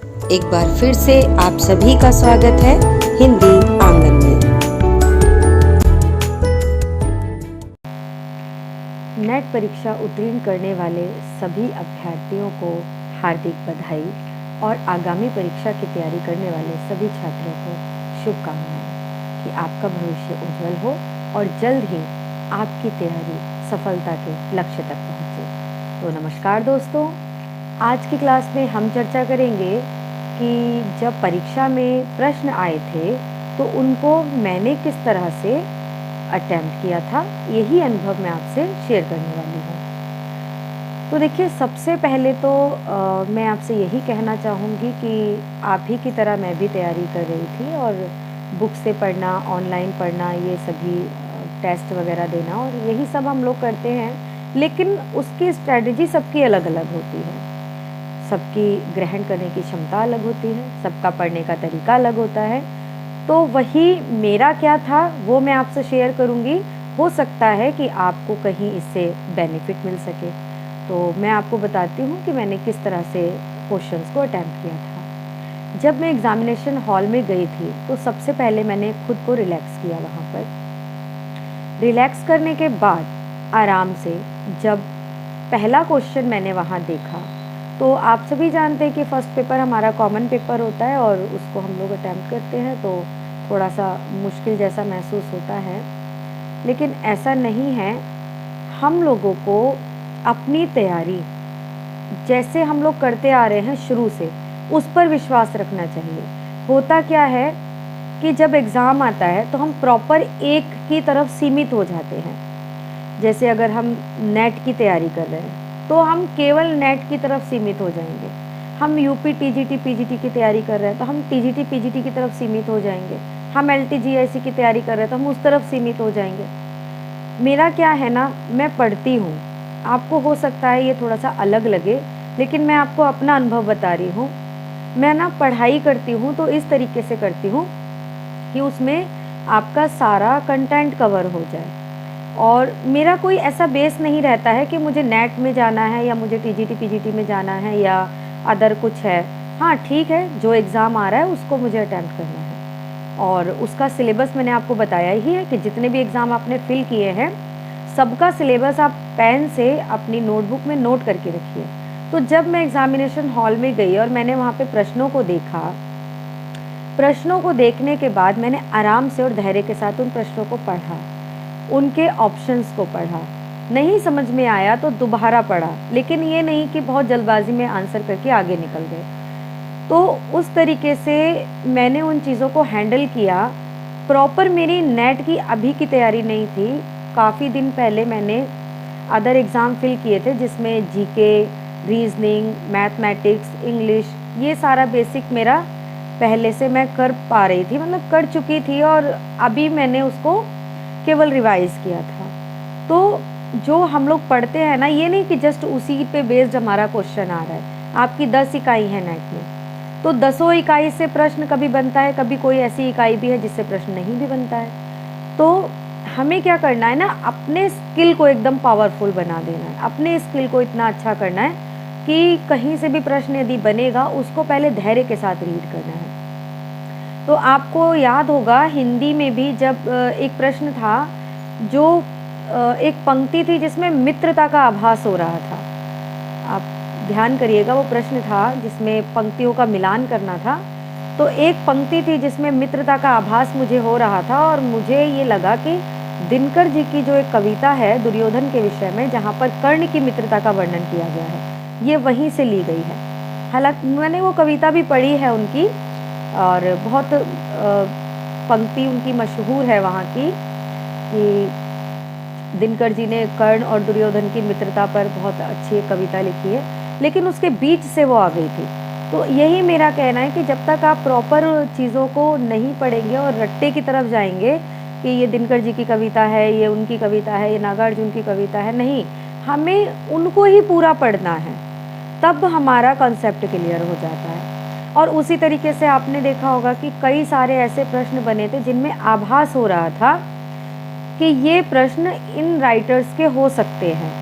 एक बार फिर से आप सभी का स्वागत है हिंदी आंगन में। नेट परीक्षा उत्तीर्ण करने वाले सभी अभ्यर्थियों को हार्दिक बधाई और आगामी परीक्षा की तैयारी करने वाले सभी छात्रों को शुभकामनाएं कि आपका भविष्य उज्जवल हो और जल्द ही आपकी तैयारी सफलता के लक्ष्य तक पहुंचे। तो नमस्कार दोस्तों, आज की क्लास में हम चर्चा करेंगे कि जब परीक्षा में प्रश्न आए थे तो उनको मैंने किस तरह से अटेम्प्ट किया था। यही अनुभव मैं आपसे शेयर करने वाली हूँ। तो देखिए, सबसे पहले तो मैं आपसे यही कहना चाहूँगी कि आप ही की तरह मैं भी तैयारी कर रही थी और बुक से पढ़ना, ऑनलाइन पढ़ना, ये सभी टेस्ट वगैरह देना और यही सब हम लोग करते हैं। लेकिन उसकी स्ट्रैटेजी सबकी अलग अलग होती है, सबकी ग्रहण करने की क्षमता अलग होती है, सबका पढ़ने का तरीका अलग होता है। तो वही मेरा क्या था वो मैं आपसे शेयर करूँगी। हो सकता है कि आपको कहीं इससे बेनिफिट मिल सके। तो मैं आपको बताती हूँ कि मैंने किस तरह से क्वेश्चंस को अटेम्प्ट किया था। जब मैं एग्जामिनेशन हॉल में गई थी तो सबसे पहले मैंने खुद को रिलैक्स किया। वहाँ पर रिलैक्स करने के बाद आराम से जब पहला क्वेश्चन मैंने वहाँ देखा, तो आप सभी जानते हैं कि फर्स्ट पेपर हमारा कॉमन पेपर होता है और उसको हम लोग अटेम्प्ट करते हैं तो थोड़ा सा मुश्किल जैसा महसूस होता है। लेकिन ऐसा नहीं है। हम लोगों को अपनी तैयारी जैसे हम लोग करते आ रहे हैं शुरू से, उस पर विश्वास रखना चाहिए। होता क्या है कि जब एग्ज़ाम आता है तो हम प्रॉपर एक की तरफ सीमित हो जाते हैं। जैसे अगर हम नेट की तैयारी कर रहे हैं तो हम केवल नेट की तरफ सीमित हो जाएंगे। हम यूपी टीजीटी पीजीटी की तैयारी कर रहे हैं तो हम टीजीटी पीजीटी की तरफ सीमित हो जाएंगे। हम एलटीजीआईसी की तैयारी कर रहे हैं तो हम उस तरफ सीमित हो जाएंगे। मेरा क्या है ना, मैं पढ़ती हूँ। आपको हो सकता है ये थोड़ा सा अलग लगे, लेकिन मैं आपको अपना अनुभव बता रही हूँ। मैं ना पढ़ाई करती हूँ तो इस तरीके से करती हूँ कि उसमें आपका सारा कंटेंट कवर हो जाए और मेरा कोई ऐसा बेस नहीं रहता है कि मुझे नेट में जाना है या मुझे टीजीटी पीजीटी में जाना है या अदर कुछ है। हाँ ठीक है, जो एग्ज़ाम आ रहा है उसको मुझे अटेम्प्ट करना है और उसका सिलेबस मैंने आपको बताया ही है कि जितने भी एग्ज़ाम आपने फिल किए हैं सबका सिलेबस आप पेन से अपनी नोटबुक में नोट करके रखिए। तो जब मैं एग्ज़ामिनेशन हॉल में गई और मैंने वहाँ पे प्रश्नों को देखा, प्रश्नों को देखने के बाद मैंने आराम से और धैर्य के साथ उन प्रश्नों को पढ़ा, उनके ऑप्शंस को पढ़ा। नहीं समझ में आया तो दोबारा पढ़ा, लेकिन ये नहीं कि बहुत जल्दबाजी में आंसर करके आगे निकल गए। तो उस तरीके से मैंने उन चीज़ों को हैंडल किया। प्रॉपर मेरी नेट की अभी की तैयारी नहीं थी। काफ़ी दिन पहले मैंने अदर एग्ज़ाम फिल किए थे जिसमें जीके, रीजनिंग, मैथमेटिक्स, इंग्लिश, ये सारा बेसिक मेरा पहले से मैं कर पा रही थी, मतलब कर चुकी थी और अभी मैंने उसको केवल रिवाइज़ किया था। तो जो हम लोग पढ़ते हैं ना, ये नहीं कि जस्ट उसी पे बेस्ड हमारा क्वेश्चन आ रहा है। आपकी 10 इकाई है नेट में, तो 10 इकाई से प्रश्न कभी बनता है, कभी कोई ऐसी इकाई भी है जिससे प्रश्न नहीं भी बनता है। तो हमें क्या करना है ना, अपने स्किल को एकदम पावरफुल बना देना है। अपने स्किल को इतना अच्छा करना है कि कहीं से भी प्रश्न यदि बनेगा उसको पहले धैर्य के साथ रीड करना है। तो आपको याद होगा हिंदी में भी जब एक प्रश्न था, जो एक पंक्ति थी जिसमें मित्रता का आभास हो रहा था। आप ध्यान करिएगा, वो प्रश्न था जिसमें पंक्तियों का मिलान करना था। तो एक पंक्ति थी जिसमें मित्रता का आभास मुझे हो रहा था और मुझे ये लगा कि दिनकर जी की जो एक कविता है दुर्योधन के विषय में, जहाँ पर कर्ण की मित्रता का वर्णन किया गया है, ये वहीं से ली गई है। हालांकि मैंने वो कविता भी पढ़ी है उनकी और बहुत पंक्ति उनकी मशहूर है वहाँ की कि दिनकर जी ने कर्ण और दुर्योधन की मित्रता पर बहुत अच्छी कविता लिखी है, लेकिन उसके बीच से वो आ गई थी। तो यही मेरा कहना है कि जब तक आप प्रॉपर चीज़ों को नहीं पढ़ेंगे और रट्टे की तरफ जाएंगे कि ये दिनकर जी की कविता है, ये उनकी कविता है, ये नागार्जुन की कविता है, नहीं, हमें उनको ही पूरा पढ़ना है, तब हमारा कॉन्सेप्ट क्लियर हो जाता है। और उसी तरीके से आपने देखा होगा कि कई सारे ऐसे प्रश्न बने थे जिनमें आभास हो रहा था कि ये प्रश्न इन राइटर्स के हो सकते हैं,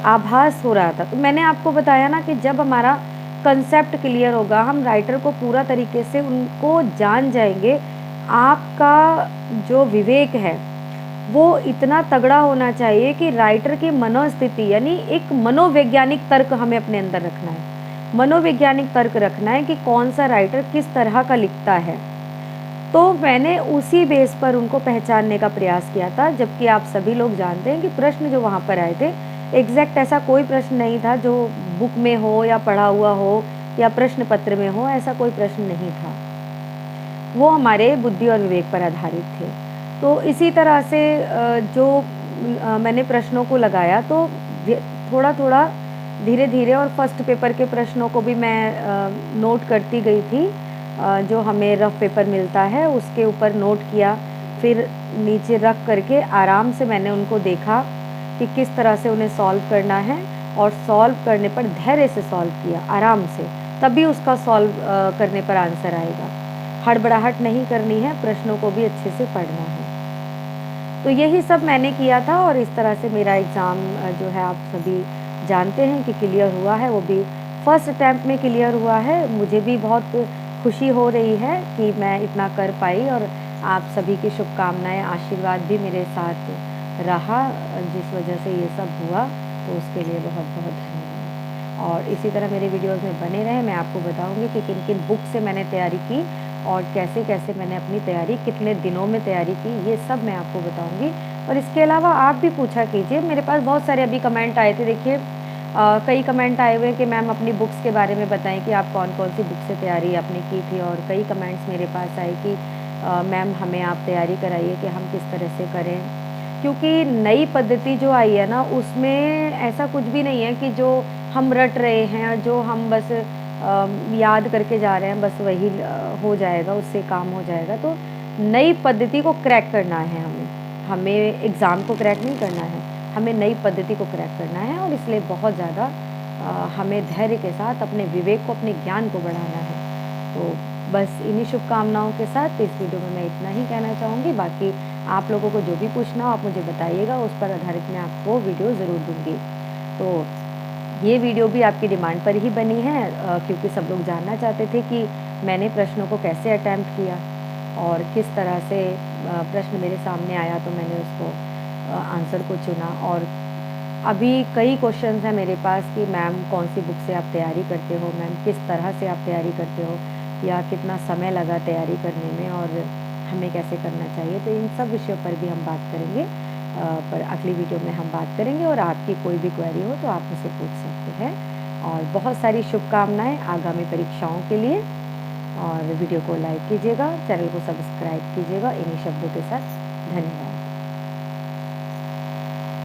आभास हो रहा था। तो मैंने आपको बताया ना कि जब हमारा कंसेप्ट क्लियर होगा, हम राइटर को पूरा तरीके से उनको जान जाएंगे। आपका जो विवेक है वो इतना तगड़ा होना चाहिए कि राइटर की मनोस्थिति यानी एक मनोवैज्ञानिक तर्क हमें अपने अंदर रखना है। मनोवैज्ञानिक तर्क रखना है कि कौन सा राइटर किस तरह का लिखता है। तो मैंने उसी बेस पर उनको पहचानने का प्रयास किया था, जबकि आप सभी लोग जानते हैं कि प्रश्न जो वहाँ पर आए थे एग्जैक्ट ऐसा कोई प्रश्न नहीं था जो बुक में हो या पढ़ा हुआ हो या प्रश्न पत्र में हो, ऐसा कोई प्रश्न नहीं था। वो हमारे बुद्धि और विवेक पर आधारित थे। तो इसी तरह से मैंने प्रश्नों को लगाया तो थोड़ा थोड़ा धीरे धीरे और फर्स्ट पेपर के प्रश्नों को भी मैं नोट करती गई थी। जो हमें रफ पेपर मिलता है उसके ऊपर नोट किया, फिर नीचे रख करके आराम से मैंने उनको देखा कि किस तरह से उन्हें सॉल्व करना है, और सॉल्व करने पर धैर्य से सॉल्व किया आराम से, तभी उसका सॉल्व करने पर आंसर आएगा। हड़बड़ाहट नहीं करनी है, प्रश्नों को भी अच्छे से पढ़ना है। तो यही सब मैंने किया था और इस तरह से मेरा एग्ज़ाम जो है आप सभी जानते हैं कि क्लियर हुआ है, वो भी फर्स्ट अटैम्प्ट में क्लियर हुआ है। मुझे भी बहुत खुशी हो रही है कि मैं इतना कर पाई, और आप सभी की शुभकामनाएं, आशीर्वाद भी मेरे साथ रहा, जिस वजह से ये सब हुआ, तो उसके लिए बहुत बहुत धन्यवाद। और इसी तरह मेरे वीडियोज़ में बने रहें। मैं आपको बताऊँगी कि किन किन बुक से मैंने तैयारी की और कैसे कैसे मैंने अपनी तैयारी, कितने दिनों में तैयारी की, ये सब मैं आपको बताऊंगी। और इसके अलावा आप भी पूछा कीजिए, मेरे पास बहुत सारे अभी कमेंट आए थे। देखिए कई कमेंट आए हुए कि मैम अपनी बुक्स के बारे में बताएं कि आप कौन कौन सी बुक से तैयारी आपने की थी, और कई कमेंट्स मेरे पास आए कि मैम हमें आप तैयारी कराइए कि हम किस तरह से करें, क्योंकि नई पद्धति जो आई है ना उसमें ऐसा कुछ भी नहीं है कि जो हम रट रहे हैं, जो हम बस याद करके जा रहे हैं, बस वही हो जाएगा, उससे काम हो जाएगा। तो नई पद्धति को क्रैक करना है हमें एग्ज़ाम को क्रैक नहीं करना है, हमें नई पद्धति को क्रैक करना है। और इसलिए बहुत ज़्यादा हमें धैर्य के साथ अपने विवेक को, अपने ज्ञान को बढ़ाना है। तो बस इन्हीं शुभकामनाओं के साथ इस वीडियो में मैं इतना ही कहना चाहूँगी। बाकी आप लोगों को जो भी पूछना हो आप मुझे बताइएगा, उस पर आधारित मैं आपको वीडियो ज़रूर दूँगी। तो ये वीडियो भी आपकी डिमांड पर ही बनी है, क्योंकि सब लोग जानना चाहते थे कि मैंने प्रश्नों को कैसे अटैम्प्ट किया और किस तरह से प्रश्न मेरे सामने आया तो मैंने उसको आंसर को चुना। और अभी कई क्वेश्चंस हैं मेरे पास कि मैम कौन सी बुक से आप तैयारी करते हो, मैम किस तरह से आप तैयारी करते हो, या कितना समय लगा तैयारी करने में और हमें कैसे करना चाहिए। तो इन सब विषयों पर भी हम बात करेंगे, पर अगली वीडियो में हम बात करेंगे। और आपकी कोई भी क्वेरी हो तो आप मुझसे पूछ सकते हैं। और बहुत सारी शुभकामनाएं आगामी परीक्षाओं के लिए। और वीडियो को लाइक कीजिएगा, चैनल को सब्सक्राइब कीजिएगा। इन्हीं शब्दों के साथ धन्यवाद।